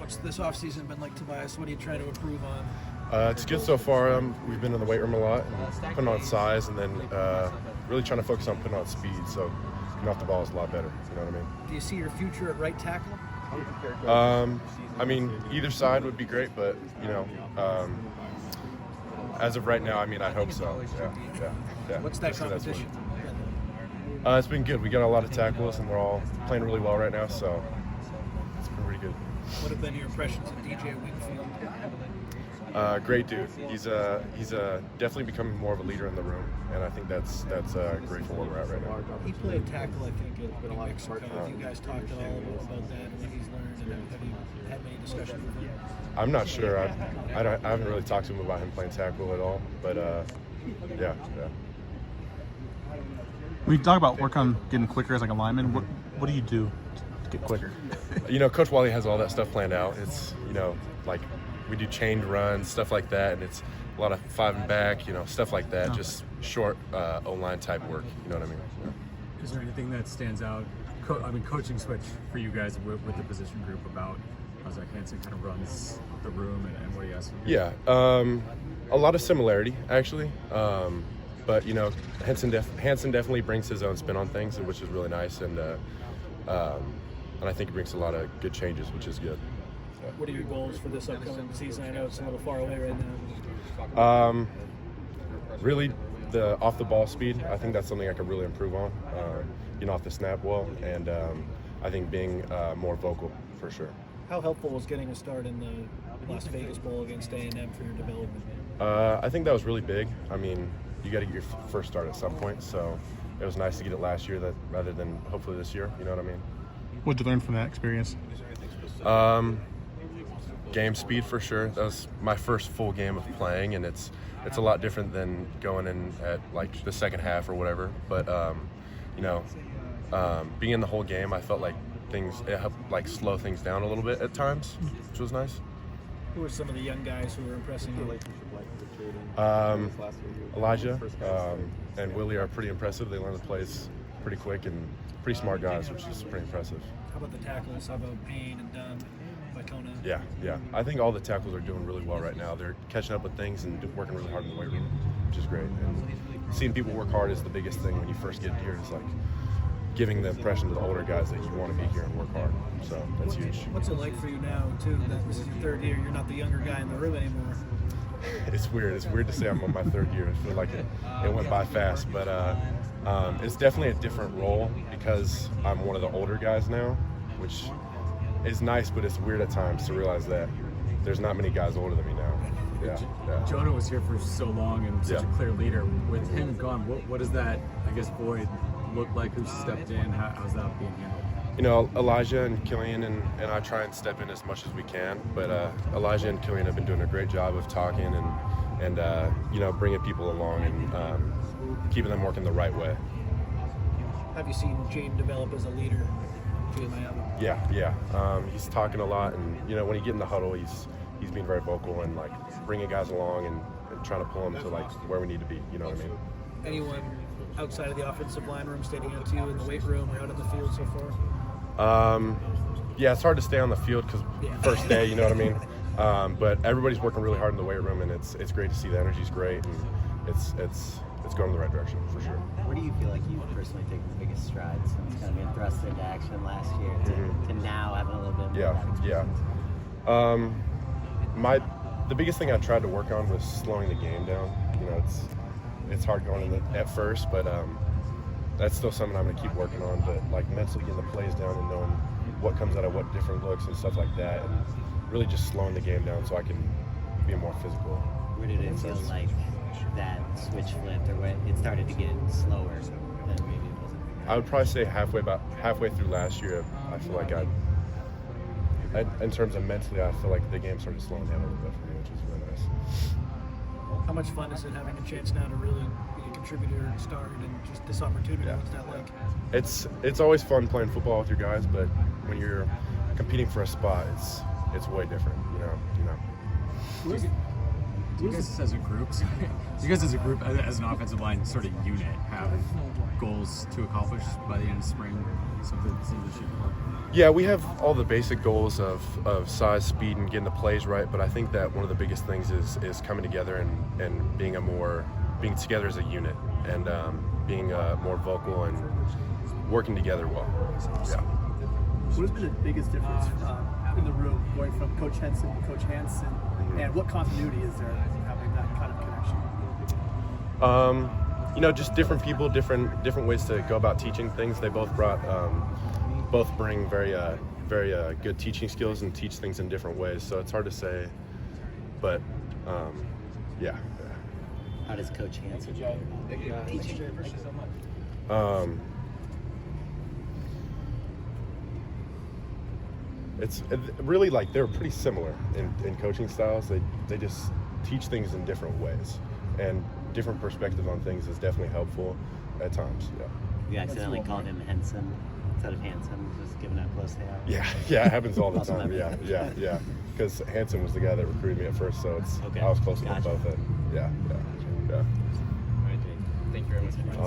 What's this offseason been like, Tobias? What are you trying to improve on? It's good so far. We've been in the weight room a lot, and putting on size, and then really trying to focus on putting on speed. So getting off the ball is a lot better. You know what I mean? Do you see your future at right tackle? I mean, either side would be great, but as of right now, I mean, I hope so. Yeah. What's that competition? It's been good. We got a lot of tackles, and we're all playing really well right now, so it's been pretty good. What have been your impressions of DJ Wingfield? Great dude. He's definitely becoming more of a leader in the room, and I think that's great for where we're at right now. He played tackle, I think, in Mexico. Have you guys talked at all about that and what he's learned, and have you had many discussions with him? I'm not sure. I haven't really talked to him about him playing tackle at all, but yeah. When you talk about work on getting quicker as like a lineman, what do you do to get quicker? Coach Wally has all that stuff planned out. It's, like we do chained runs, stuff like that, and it's a lot of 5 and back, stuff like that, just short O-line type work, you know what I mean? Yeah. Is there anything that stands out, coaching switch for you guys with the position group about how Zach Hansen kind of runs the room and what he asks you? Yeah, a lot of similarity, actually. But Hansen definitely brings his own spin on things, which is really nice, and I think it brings a lot of good changes, which is good. Yeah. What are your goals for this upcoming season? I know it's a little far away right now. Really, the off the ball speed. I think that's something I could really improve on. Off the snap well, and I think being more vocal for sure. How helpful was getting a start in the Las Vegas Bowl against A&M for your development? I think that was really big. I mean, you got to get your first start at some point, so it was nice to get it last year rather than hopefully this year. You know what I mean? What did you learn from that experience? Game speed for sure. That was my first full game of playing, and it's a lot different than going in at like the second half or whatever. But being in the whole game, I felt like it helped like slow things down a little bit at times, which was nice. Who are some of the young guys who were impressing you? Elijah and Willie are pretty impressive. They learn the plays pretty quick and pretty smart guys, which is pretty impressive. How about the tackles? How about Payne and Dunn, Vicona? Yeah. I think all the tackles are doing really well right now. They're catching up with things and working really hard in the weight room, which is great. And seeing people work hard is the biggest thing when you first get here. It's like giving the impression to the older guys that you want to be here and work hard. So that's huge. What's it like for you now, too, that this is your third year? You're not the younger guy in the room anymore. It's weird. It's weird to say I'm on my third year. I feel like it went by fast, but it's definitely a different role because I'm one of the older guys now, which is nice, but it's weird at times to realize that there's not many guys older than me now. Yeah. Jonah was here for so long and such a clear leader. With him gone, what does that, void look like? Who stepped in? How's that being handled? Elijah and Killian and I try and step in as much as we can, but Elijah and Killian have been doing a great job of talking and bringing people along and keeping them working the right way. Have you seen Jaden develop as a leader? Yeah. He's talking a lot, and when you get in the huddle, he's being very vocal and like bringing guys along and trying to pull them to like where we need to be. You know what I mean? Anyone outside of the offensive line room standing out to you in the weight room or out in the field so far? Yeah, it's hard to stay on the field because first day, you know what I mean? But everybody's working really hard in the weight room, and it's great to see. The energy's great, and it's going in the right direction for sure. Where do you feel like you've personally taken the biggest strides since kind of being thrust into action last year to now having a little bit more of that experience? The biggest thing I tried to work on was slowing the game down. It's hard going at first, but that's still something I'm going to keep working on. But like mentally getting the plays down and knowing what comes out of what different looks and stuff like that, and really just slowing the game down so I can be more physical. Where did it feel like that switch flipped, or when it started to get slower than maybe it wasn't? I would probably say about halfway through last year, I feel like in terms of mentally, I feel like the game started slowing down a little bit for me, which is really nice. How much fun is it having a chance now to really be a contributor and start and just this opportunity? What's that like? It's always fun playing football with your guys, but when you're competing for a spot, it's way different. Do you guys as a group, do you guys as a group, as an offensive line sort of unit, have goals to accomplish by the end of spring? Something to shoot for? Yeah, we have all the basic goals of size, speed, and getting the plays right. But I think that one of the biggest things is coming together and being together as a unit and being more vocal and working together well. Yeah. What has been the biggest difference in the room going from Coach Henson to Coach Hansen, and what continuity is there having that kind of connection? Just different people, different ways to go about teaching things. They both bring very good teaching skills and teach things in different ways. So it's hard to say, but yeah. How does Coach Hansen teach? It's really like they're pretty similar in coaching styles. They just teach things in different ways, and different perspectives on things is definitely helpful at times. Yeah. You accidentally called him Henson instead of Hansen, just giving that close hair. Yeah, it happens all the time. Yeah. Because Hansen was the guy that recruited me at first, so I was close enough both. Yeah. All right, Jake. Thank you very much. Awesome.